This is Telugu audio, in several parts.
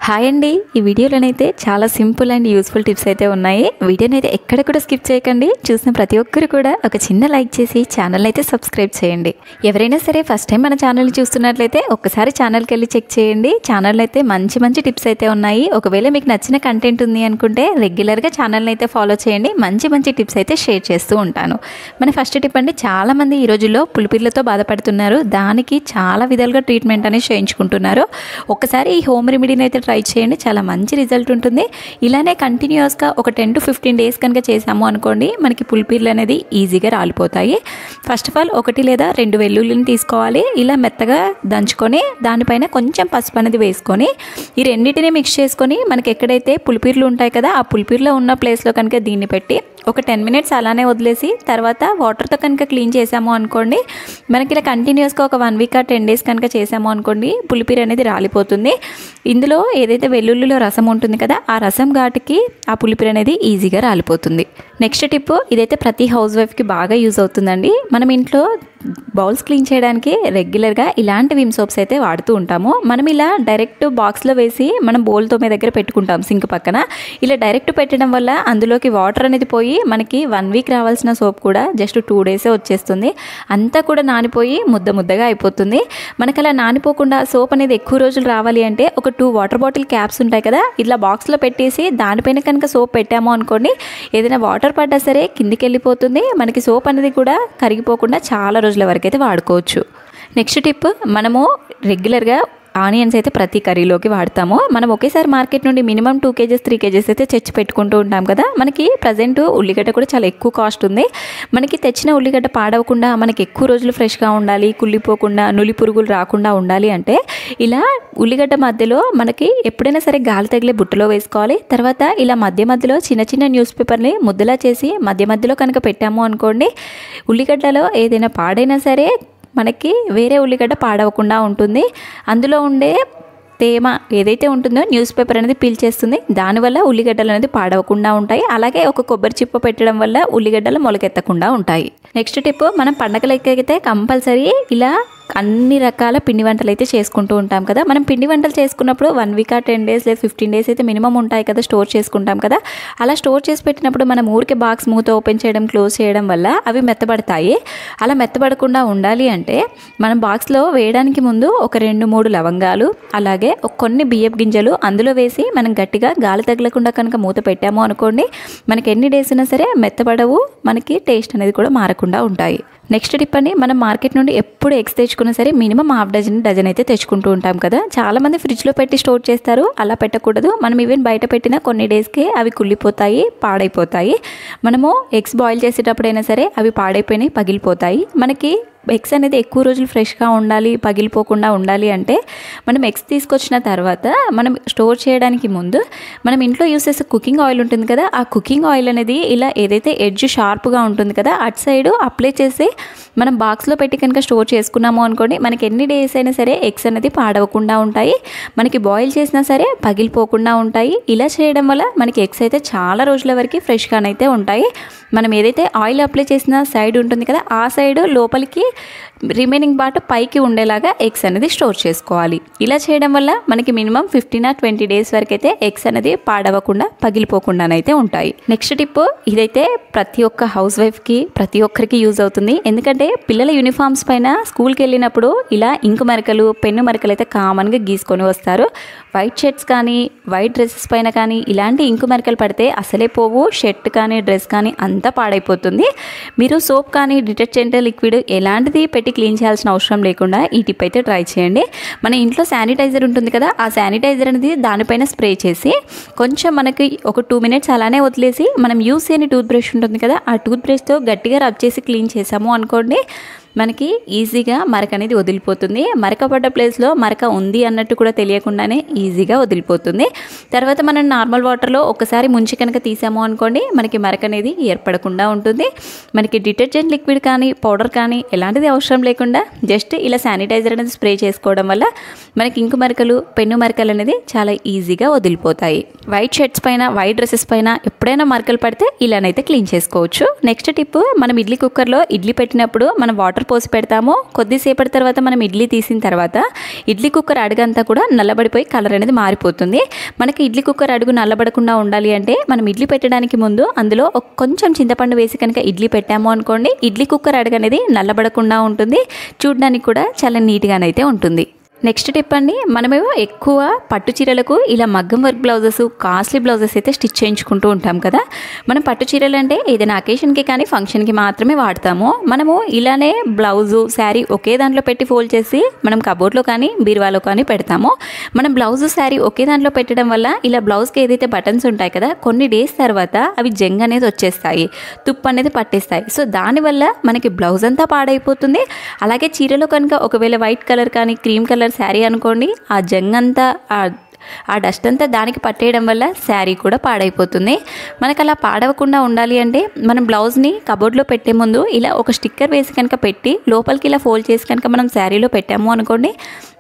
హాయ్ అండి, ఈ వీడియోలోనైతే చాలా సింపుల్ అండ్ యూస్ఫుల్ టిప్స్ అయితే ఉన్నాయి. వీడియోని అయితే ఎక్కడ కూడా స్కిప్ చేయకండి. చూసిన ప్రతి ఒక్కరు కూడా ఒక చిన్న లైక్ చేసి ఛానల్ అయితే సబ్స్క్రైబ్ చేయండి. ఎవరైనా సరే ఫస్ట్ టైం మన ఛానల్ చూస్తున్నట్లయితే ఒక్కసారి ఛానల్కి వెళ్ళి చెక్ చేయండి. ఛానల్ అయితే మంచి టిప్స్ అయితే ఉన్నాయి. ఒకవేళ మీకు నచ్చిన కంటెంట్ ఉంది అనుకుంటే రెగ్యులర్గా ఛానల్ని అయితే ఫాలో చేయండి. మంచి టిప్స్ అయితే షేర్ చేస్తూ ఉంటాను. మన ఫస్ట్ టిప్ అండి, చాలామంది ఈ రోజుల్లో పులిపిర్లతో బాధపడుతున్నారు. దానికి చాలా విధాలుగా ట్రీట్మెంట్ అనేది చేయించుకుంటున్నారు. ఒక్కసారి ఈ హోమ్ రెమెడీని అయితే ట్రై చేయండి, చాలా మంచి రిజల్ట్ ఉంటుంది. ఇలానే కంటిన్యూస్గా ఒక 10 to 15 డేస్ కనుక చేసాము అనుకోండి, మనకి పులిపిర్లు అనేది ఈజీగా రాలిపోతాయి. ఫస్ట్ ఆఫ్ ఆల్ 1 లేదా 2 వెల్లుల్లిని తీసుకోవాలి. ఇలా మెత్తగా దంచుకొని దానిపైన కొంచెం పసుపు అనేది వేసుకొని ఈ రెండింటిని మిక్స్ చేసుకొని మనకి ఎక్కడైతే పులిపిర్లు ఉంటాయి కదా, ఆ పులిపిర్లో ఉన్న ప్లేస్లో కనుక దీన్ని పెట్టి ఒక 10 minutes అలానే వదిలేసి తర్వాత వాటర్తో కనుక క్లీన్ చేసాము అనుకోండి, మనకి ఇలా కంటిన్యూస్గా ఒక 1 week or 10 days కనుక చేసాము అనుకోండి, పులిపిరి అనేది రాలిపోతుంది. ఇందులో ఏదైతే వెల్లుల్లిలో రసం ఉంటుంది కదా, ఆ రసం ఘాటుకి ఆ పులిపిరి అనేది ఈజీగా రాలిపోతుంది. నెక్స్ట్ టిప్, ఇదైతే ప్రతి హౌస్ వైఫ్కి బాగా యూజ్ అవుతుందండి. మనం ఇంట్లో బౌల్స్ క్లీన్ చేయడానికి రెగ్యులర్గా ఇలాంటి విమ్ సోప్స్ అయితే వాడుతూ ఉంటాము. మనం ఇలా డైరెక్ట్ బాక్స్లో వేసి మనం బౌల్తో మీ దగ్గర పెట్టుకుంటాం సింక్ పక్కన. ఇలా డైరెక్ట్ పెట్టడం వల్ల అందులోకి వాటర్ అనేది పోయి మనకి 1 week రావాల్సిన సోప్ కూడా జస్ట్ 2 days వచ్చేస్తుంది. అంతా కూడా నానిపోయి ముద్దగా అయిపోతుంది. మనకు అలా నానిపోకుండా సోప్ అనేది ఎక్కువ రోజులు రావాలి అంటే ఒక 2 వాటర్ బాటిల్ క్యాప్స్ ఉంటాయి కదా, ఇలా బాక్స్లో పెట్టేసి దానిపైన కనుక సోప్ పెట్టాము అనుకోండి, ఏదైనా వాటర్ పడ్డా సరే కిందికి వెళ్ళిపోతుంది. మనకి సోప్ అనేది కూడా కరిగిపోకుండా చాలా రోజుల వరకు అయితే వాడుకోవచ్చు. నెక్స్ట్ టిప్, మనము రెగ్యులర్గా ఆనియన్స్ అయితే ప్రతి కర్రీలోకి వాడతాము. మనం ఒకేసారి మార్కెట్ నుండి మినిమం 2 kgs 3 kgs అయితే తెచ్చి పెట్టుకుంటూ ఉంటాం కదా. మనకి ప్రజెంట్ ఉల్లిగడ్డ కూడా చాలా ఎక్కువ కాస్ట్ ఉంది. మనకి తెచ్చిన ఉల్లిగడ్డ పాడవకుండా, మనకి ఎక్కువ రోజులు ఫ్రెష్గా ఉండాలి, కుళ్ళిపోకుండా, నులి పురుగులు రాకుండా ఉండాలి అంటే ఇలా ఉల్లిగడ్డ మధ్యలో మనకి ఎప్పుడైనా సరే గాలి తగిలే బుట్టలో వేసుకోవాలి. తర్వాత ఇలా మధ్యలో చిన్న న్యూస్ పేపర్ని ముద్దలా చేసి మధ్యలో కనుక పెట్టాము అనుకోండి, ఉల్లిగడ్డలో ఏదైనా పాడైనా సరే మనకి వేరే ఉల్లిగడ్డ పాడవకుండా ఉంటుంది. అందులో ఉండే తేమ ఏదైతే ఉంటుందో న్యూస్ పేపర్ అనేది పీల్చేస్తుంది. దానివల్ల ఉల్లిగడ్డలు అనేది పాడవకుండా ఉంటాయి. అలాగే ఒక కొబ్బరి చిప్ప పెట్టడం వల్ల ఉల్లిగడ్డలు మొలకెత్తకుండా ఉంటాయి. నెక్స్ట్ టిప్, మనం పండగలకైతే కంపల్సరీ ఇలా అన్ని రకాల పిండి వంటలు అయితే చేసుకుంటూ ఉంటాం కదా. మనం పిండి వంటలు చేసుకున్నప్పుడు 1 week or 10 days లేదా 15 days అయితే మినిమం ఉంటాయి కదా, స్టోర్ చేసుకుంటాం కదా. అలా స్టోర్ చేసి పెట్టినప్పుడు మనం ఊరికే బాక్స్ మూత ఓపెన్ చేయడం, క్లోజ్ చేయడం వల్ల అవి మెత్తబడతాయి. అలా మెత్తబడకుండా ఉండాలి అంటే మనం బాక్స్లో వేయడానికి ముందు ఒక 2-3 లవంగాలు, అలాగే కొన్ని బియ్యపు గింజలు అందులో వేసి మనం గట్టిగా గాలి తగలకుండా కనుక మూత పెట్టాము అనుకోండి, మనకి ఎన్ని డేస్ అయినా సరే మెత్తబడవు, మనకి టేస్ట్ అనేది కూడా మారకుండా ఉంటాయి. నెక్స్ట్ టిప్ అండి, మనం మార్కెట్ నుండి ఎప్పుడు ఎగ్స్ తెచ్చుకున్నా సరే మినిమం ½ డజన్ అయితే తెచ్చుకుంటూ ఉంటాం కదా. చాలామంది ఫ్రిడ్జ్లో పెట్టి స్టోర్ చేస్తారు. అలా పెట్టకూడదు. మనం ఈవెన్ బయట పెట్టిన కొన్ని డేస్కే అవి కుళ్ళిపోతాయి, పాడైపోతాయి. మనము ఎగ్స్ బాయిల్ చేసేటప్పుడైనా సరే అవి పాడైపోయినాయి, పగిలిపోతాయి. మనకి ఎగ్స్ అనేది ఎక్కువ రోజులు ఫ్రెష్గా ఉండాలి, పగిలిపోకుండా ఉండాలి అంటే మనం ఎగ్స్ తీసుకొచ్చిన తర్వాత మనం స్టోర్ చేయడానికి ముందు మనం ఇంట్లో యూస్ చేసే కుకింగ్ ఆయిల్ ఉంటుంది కదా, ఆ కుకింగ్ ఆయిల్ అనేది ఇలా ఏదైతే ఎడ్జ్ షార్ప్గా ఉంటుంది కదా, అటు సైడ్ అప్లై చేసి మనం బాక్స్లో పెట్టి కనుక స్టోర్ చేసుకున్నాము అనుకోండి, మనకి ఎన్ని డేస్ అయినా సరే ఎగ్స్ అనేది పాడవకుండా ఉంటాయి. మనకి బాయిల్ చేసినా సరే పగిలిపోకుండా ఉంటాయి. ఇలా చేయడం వల్ల మనకి ఎగ్స్ అయితే చాలా రోజుల వరకు ఫ్రెష్గానైతే ఉంటాయి. మనం ఏదైతే ఆయిల్ అప్లై చేసిన సైడ్ ఉంటుంది కదా, ఆ సైడ్ లోపలికి రిమైనింగ్ పార్ట్ పైకి ఉండేలాగా ఎగ్స్ అనేది స్టోర్ చేసుకోవాలి. ఇలా చేయడం వల్ల మనకి మినిమం 15 or 20 days వరకు అయితే ఎగ్స్ అనేది పాడవకుండా, పగిలిపోకుండానైతే ఉంటాయి. నెక్స్ట్ టిప్, ఇదైతే ప్రతి ఒక్క హౌస్ వైఫ్కి ప్రతి ఒక్కరికి యూజ్ అవుతుంది. ఎందుకంటే పిల్లల యూనిఫామ్స్ పైన స్కూల్కి వెళ్ళినప్పుడు ఇలా ఇంకు మరకలు, పెన్ను మరకలు అయితే కామన్గా గీసుకొని వస్తారు. వైట్ షర్ట్స్ కానీ వైట్ డ్రెస్సెస్ పైన కానీ ఇలాంటి ఇంకు మరకలు పడితే అసలే పోవు. షర్ట్ కానీ డ్రెస్ కానీ అంతా పాడైపోతుంది. మీరు సోప్ కానీ డిటర్జెంట్ లిక్విడ్ ఎలాంటిది పెట్టి క్లీన్ చేయాల్సిన అవసరం లేకుండా ఈ టిప్ అయితే ట్రై చేయండి. మన ఇంట్లో శానిటైజర్ ఉంటుంది కదా, ఆ శానిటైజర్ అనేది దానిపైన స్ప్రే చేసి కొంచెం మనకి ఒక 2 minutes అలానే వదిలేసి మనం యూస్ చేయని టూత్ బ్రష్ ఉంటుంది కదా, ఆ టూత్ బ్రష్తో గట్టిగా రబ్ చేసి క్లీన్ చేసాము అనుకోండి, మనకి ఈజీగా మరక అనేది వదిలిపోతుంది. మరక పడ్డ ప్లేస్లో మరక ఉంది అన్నట్టు కూడా తెలియకుండానే ఈజీగా వదిలిపోతుంది. తర్వాత మనం నార్మల్ వాటర్లో ఒకసారి ముంచి కనుక తీసాము అనుకోండి, మనకి మరక అనేది ఏర్పడకుండా ఉంటుంది. మనకి డిటర్జెంట్ లిక్విడ్ కానీ పౌడర్ కానీ ఎలాంటిది అవసరం లేకుండా జస్ట్ ఇలా శానిటైజర్ అనేది స్ప్రే చేసుకోవడం వల్ల మనకి ఇంకు మరకలు, పెన్ను మరకలు అనేది చాలా ఈజీగా వదిలిపోతాయి. వైట్ షర్ట్స్ పైన, వైట్ డ్రెస్సెస్ పైన ఎప్పుడైనా మరకలు పడితే ఇలానైతే క్లీన్ చేసుకోవచ్చు. నెక్స్ట్ టిప్, మనం ఇడ్లీ కుక్కర్లో ఇడ్లీ పెట్టినప్పుడు మనం వాటర్ వాటర్ పోసి పెడతామో కొద్దిసేపటి తర్వాత మనం ఇడ్లీ తీసిన తర్వాత ఇడ్లీ కుక్కర్ అడుగంతా కూడా నల్లబడిపోయి కలర్ అనేది మారిపోతుంది. మనకి ఇడ్లీ కుక్కర్ అడుగు నల్లబడకుండా ఉండాలి అంటే మనం ఇడ్లీ పెట్టడానికి ముందు అందులో కొంచెం చింతపండు వేసి కనుక ఇడ్లీ పెట్టాము అనుకోండి, ఇడ్లీ కుక్కర్ అడుగు అనేది నల్లబడకుండా ఉంటుంది, చూడడానికి కూడా చాలా నీట్గానైతే ఉంటుంది. నెక్స్ట్ టిప్ అండి, మనమేమో ఎక్కువ పట్టు చీరలకు ఇలా మగ్గం వర్క్ బ్లౌజెస్, కాస్ట్లీ బ్లౌజెస్ అయితే స్టిచ్ చేయించుకుంటూ ఉంటాం కదా. మనం పట్టు చీరలు అంటే ఏదైనా అకేషన్కి కానీ ఫంక్షన్కి మాత్రమే వాడతాము. మనము ఇలానే బ్లౌజు శారీ ఒకే దాంట్లో పెట్టి ఫోల్డ్ చేసి మనం కబోర్డ్లో కానీ బీరువాలో కానీ పెడతాము. మనం బ్లౌజు శారీ ఒకే దాంట్లో పెట్టడం వల్ల ఇలా బ్లౌజ్కి ఏదైతే బటన్స్ ఉంటాయి కదా, కొన్ని డేస్ తర్వాత అవి జంగ్ అనేది వచ్చేస్తాయి, తుప్పు అనేది పట్టేస్తాయి. సో దానివల్ల మనకి బ్లౌజ్ అంతా పాడైపోతుంది. అలాగే చీరలో కనుక ఒకవేళ వైట్ కలర్ కానీ క్రీమ్ కలర్ శారీ అనుకోండి, ఆ జంగ్ అంతా ఆ డస్ట్ అంతా దానికి పట్టేయడం వల్ల శారీ కూడా పాడైపోతుంది. మనకు అలా పాడవకుండా ఉండాలి అంటే మనం బ్లౌజ్ని కబోర్డ్లో పెట్టే ముందు ఇలా ఒక స్టిక్కర్ వేసి కనుక పెట్టి లోపలికి ఇలా ఫోల్డ్ చేసి కనుక మనం శారీలో పెట్టాము అనుకోండి,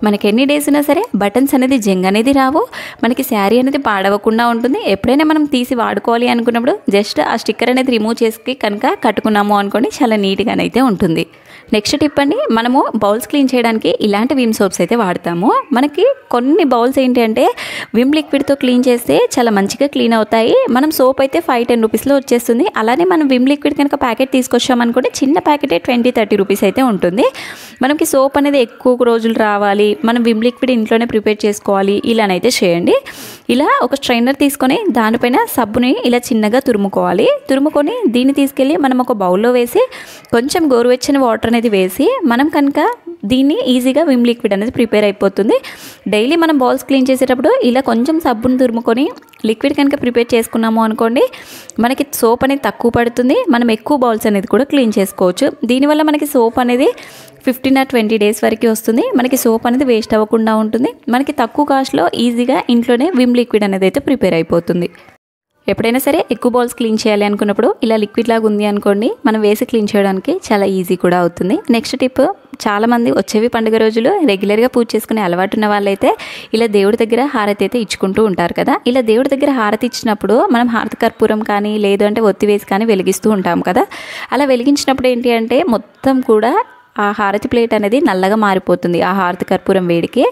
మనకి ఎన్ని డేస్ ఉన్నా సరే బటన్స్ అనేది జంగ్ అనేది రావు, మనకి శారీ అనేది పాడవకుండా ఉంటుంది. ఎప్పుడైనా మనం తీసి వాడుకోవాలి అనుకున్నప్పుడు జస్ట్ ఆ స్టిక్కర్ అనేది రిమూవ్ చేసి కనుక కట్టుకున్నాము అనుకోండి, చాలా నీట్గానైతే ఉంటుంది. నెక్స్ట్ టిప్ అండి, మనము బౌల్స్ క్లీన్ చేయడానికి ఇలాంటి విమ్ సోప్స్ అయితే వాడతాము. మనకి కొన్ని బౌల్స్ ఏంటి అంటే విమ్ లిక్విడ్తో క్లీన్ చేస్తే చాలా మంచిగా క్లీన్ అవుతాయి. మనం సోప్ అయితే 5-10 రూపీస్లో వచ్చేస్తుంది. అలానే మనం విమ్ లిక్విడ్ కనుక ప్యాకెట్ తీసుకొచ్చామనుకుంటే చిన్న ప్యాకెటే 20-30 రూపీస్ అయితే ఉంటుంది. మనకి సోప్ అనేది ఎక్కువ రోజులు రావాలి, మనం విమ్ లిక్విడ్ ఇంట్లోనే ప్రిపేర్ చేసుకోవాలి, ఇలానైతే చేయండి. ఇలా ఒక స్ట్రైనర్ తీసుకొని దానిపైన సబ్బుని ఇలా చిన్నగా తురుముకొని దీన్ని తీసుకెళ్ళి మనం ఒక బౌల్లో వేసి కొంచెం గోరువెచ్చని వాటర్ అనేది వేసి మనం కనుక దీన్ని ఈజీగా విమ్ లిక్విడ్ అనేది ప్రిపేర్ అయిపోతుంది. డైలీ మనం బౌల్స్ క్లీన్ చేసేటప్పుడు ఇలా కొంచెం సబ్బును తురుముకొని లిక్విడ్ కనుక ప్రిపేర్ చేసుకున్నాము అనుకోండి, మనకి సోప్ అనేది తక్కువ పడుతుంది, మనం ఎక్కువ బౌల్స్ అనేది కూడా క్లీన్ చేసుకోవచ్చు. దీనివల్ల మనకి సోప్ అనేది 15-20 డేస్ వరకు వస్తుంది. మనకి సోప్ అనేది వేస్ట్ అవ్వకుండా ఉంటుంది. మనకి తక్కువ కాస్ట్లో ఈజీగా ఇంట్లోనే విమ్ లిక్విడ్ అనేది అయితే ప్రిపేర్ అయిపోతుంది. ఎప్పుడైనా సరే ఎక్కువ బౌల్స్ క్లీన్ చేయాలి అనుకున్నప్పుడు ఇలా లిక్విడ్ లాగా ఉంది అనుకోండి, మనం వేసి క్లీన్ చేయడానికి చాలా ఈజీ కూడా అవుతుంది. నెక్స్ట్ టిప్, చాలామంది వచ్చేవి పండుగ రోజులు రెగ్యులర్గా పూజ చేసుకునే అలవాటు ఉన్న వాళ్ళైతే ఇలా దేవుడి దగ్గర హారతి అయితే ఇచ్చుకుంటూ ఉంటారు కదా. ఇలా దేవుడి దగ్గర హారతి ఇచ్చినప్పుడు మనం హారతి కర్పూరం కానీ లేదు అంటే ఒత్తి వేసి కానీ వెలిగిస్తూ ఉంటాం కదా. అలా వెలిగించినప్పుడు ఏంటి అంటే మొత్తం కూడా ఆ హారతి ప్లేట్ అనేది నల్లగా మారిపోతుంది ఆ హారతి కర్పూరం వేడికి.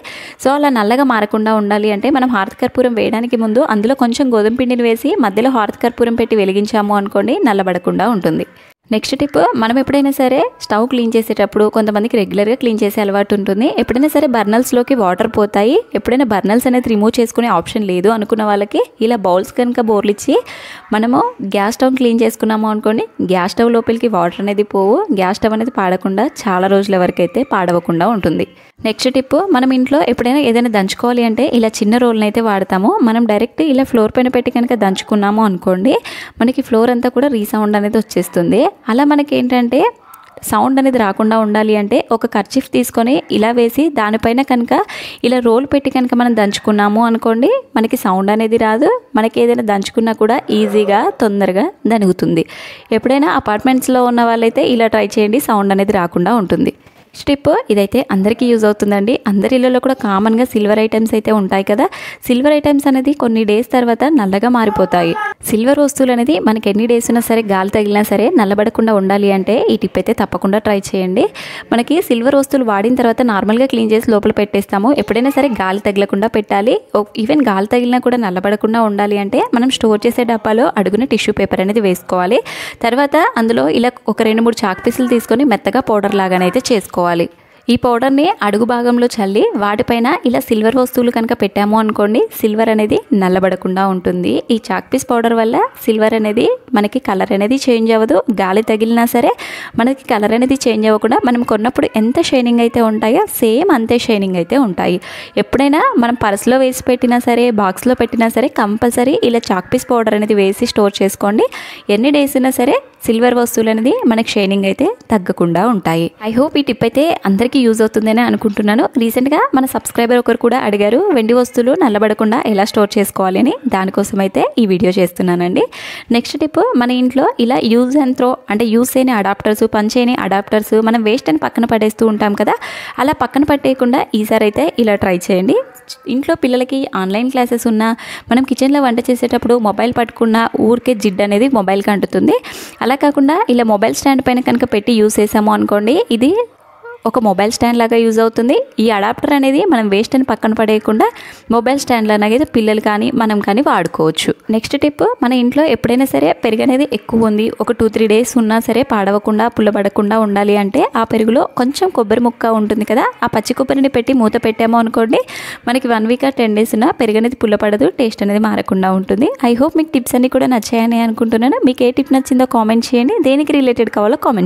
సో అలా నల్లగా మారకుండా ఉండాలి అంటే మనం హారతి కర్పూరం వేయడానికి ముందు అందులో కొంచెం గోధుమ పిండిని వేసి మధ్యలో హారతి కర్పూరం పెట్టి వెలిగించాము అనుకోండి, నల్లబడకుండా ఉంటుంది. నెక్స్ట్ టిప్, మనం ఎప్పుడైనా సరే స్టవ్ క్లీన్ చేసేటప్పుడు కొంతమందికి రెగ్యులర్గా క్లీన్ చేసే అలవాటు ఉంటుంది. ఎప్పుడైనా సరే బర్నల్స్లోకి వాటర్ పోతాయి, ఎప్పుడైనా బర్నల్స్ అనేది రిమూవ్ చేసుకునే ఆప్షన్ లేదు అనుకున్న వాళ్ళకి ఇలా బౌల్స్ కనుక బోర్లిచ్చి మనము గ్యాస్ స్టవ్ క్లీన్ చేసుకున్నాము అనుకోండి, గ్యాస్ స్టవ్ లోపలికి వాటర్ అనేది పోవు, గ్యాస్ స్టవ్ అనేది పాడకుండా చాలా రోజుల వరకు అయితే పాడవకుండా ఉంటుంది. నెక్స్ట్ టిప్, మనం ఇంట్లో ఎప్పుడైనా ఏదైనా దంచుకోవాలి అంటే ఇలా చిన్న రోల్ని అయితే వాడతాము. మనం డైరెక్ట్ ఇలా ఫ్లోర్ పైన పెట్టి కనుక దంచుకున్నాము అనుకోండి, మనకి ఫ్లోర్ అంతా కూడా రీసౌండ్ అనేది వచ్చేస్తుంది. అలా మనకి ఏంటంటే సౌండ్ అనేది రాకుండా ఉండాలి అంటే ఒక కర్చీఫ్ తీసుకొని ఇలా వేసి దానిపైన కనుక ఇలా రోల్ పెట్టి కనుక మనం దంచుకున్నాము అనుకోండి, మనకి సౌండ్ అనేది రాదు, మనకి ఏదైనా దంచుకున్నా కూడా ఈజీగా తొందరగా దనుగుతుంది. ఎప్పుడైనా అపార్ట్మెంట్స్లో ఉన్న వాళ్ళైతే ఇలా ట్రై చేయండి, సౌండ్ అనేది రాకుండా ఉంటుంది. స్టెప్ ఇదైతే అందరికీ యూజ్ అవుతుందండి. అందరి ఇళ్ళలో కూడా కామన్గా సిల్వర్ ఐటమ్స్ అయితే ఉంటాయి కదా. సిల్వర్ ఐటమ్స్ అనేది కొన్ని డేస్ తర్వాత నల్లగా మారిపోతాయి. సిల్వర్ వస్తువులు అనేది మనకి ఎన్ని డేస్ ఉన్నా సరే గాలి తగిలినా సరే నల్లబడకుండా ఉండాలి అంటే ఈ టిప్ అయితే తప్పకుండా ట్రై చేయండి. మనకి సిల్వర్ వస్తువులు వాడిన తర్వాత నార్మల్గా క్లీన్ చేసి లోపల పెట్టేస్తాము. ఎప్పుడైనా సరే గాలి తగలకుండా పెట్టాలి. ఈవెన్ గాలి తగిలినా కూడా నల్లబడకుండా ఉండాలి అంటే మనం స్టోర్ చేసే డబ్బాలో అడుగున టిష్యూ పేపర్ అనేది వేసుకోవాలి. తర్వాత అందులో ఇలా ఒక 2-3 చాక్ పీసులు తీసుకొని మెత్తగా పౌడర్ లాగానైతే చేసుకోవాలి. ఈ పౌడర్ని అడుగు భాగంలో చల్లి వాటిపైన ఇలా సిల్వర్ వస్తువులు కనుక పెట్టాము అనుకోండి, సిల్వర్ అనేది నల్లబడకుండా ఉంటుంది. ఈ చాక్ పీస్ పౌడర్ వల్ల సిల్వర్ అనేది మనకి కలర్ అనేది చేంజ్ అవ్వదు. గాలి తగిలినా సరే మనకి కలర్ అనేది చేంజ్ అవ్వకుండా మనం కొన్నప్పుడు ఎంత షైనింగ్ అయితే ఉంటాయో సేమ్ అంతే షైనింగ్ అయితే ఉంటాయి. ఎప్పుడైనా మనం పర్సులో వేసి పెట్టినా సరే, బాక్స్లో పెట్టినా సరే కంపల్సరీ ఇలా చాక్ పీస్ పౌడర్ అనేది వేసి స్టోర్ చేసుకోండి. ఎన్ని డేస్ అయినా సరే సిల్వర్ వస్తువులు అనేది మనకి షైనింగ్ అయితే తగ్గకుండా ఉంటాయి. ఐ హోప్ ఈ టిప్ అయితే అందరికీ యూజ్ అవుతుందని అనుకుంటున్నాను. రీసెంట్గా మన సబ్స్క్రైబర్ ఒకరు కూడా అడిగారు వెండి వస్తువులు నల్లబడకుండా ఎలా స్టోర్ చేసుకోవాలి అని. దానికోసం అయితే ఈ వీడియో చేస్తున్నానండి. నెక్స్ట్ టిప్, మన ఇంట్లో ఇలా యూజ్ అండ్ త్రో అంటే యూజ్ చేయని అడాప్టర్స్, పనిచేయని అడాప్టర్స్ మనం వేస్ట్ అని పక్కన పడేస్తూ ఉంటాం కదా. అలా పక్కన పట్టేయకుండా ఈసారి అయితే ఇలా ట్రై చేయండి. ఇంట్లో పిల్లలకి ఆన్లైన్ క్లాసెస్ ఉన్నా, మనం కిచెన్లో వంట చేసేటప్పుడు మొబైల్ పట్టుకున్న ఊరికే జిడ్ అనేది మొబైల్కి అంటుతుంది. అలా కాకుండా ఇలా మొబైల్ స్టాండ్ పైన కనుక పెట్టి యూజ్ చేసాము అనుకోండి, ఇది ఒక మొబైల్ స్టాండ్ లాగా యూజ్ అవుతుంది. ఈ అడాప్టర్ అనేది మనం వేస్ట్ అని పక్కన పడేయకుండా మొబైల్ స్టాండ్ లాగా పిల్లలు కానీ మనం కానీ వాడుకోవచ్చు. నెక్స్ట్ టిప్, మన ఇంట్లో ఎప్పుడైనా సరే పెరుగు అనేది ఎక్కువ ఉంది, ఒక 2-3 డేస్ ఉన్నా సరే పాడవకుండా పుల్లబడకుండా ఉండాలి అంటే ఆ పెరుగులో కొంచెం కొబ్బరి ముక్క ఉంటుంది కదా, ఆ పచ్చి కొబ్బరిని పెట్టి మూత పెట్టామో అనుకోండి, మనకి 1 వీక్ 10 డేస్ ఉన్న పెరుగు అనేది పుల్లపడదు, టేస్ట్ అనేది మారకుండా ఉంటుంది. ఐ హోప్ మీకు టిప్స్ అన్ని కూడా నచ్చాయని అనుకుంటున్నాను. మీకు ఏ టిప్ నచ్చిందో కామెంట్ చేయండి. దేనికి రిలేటెడ్ కావాలో కామెంట్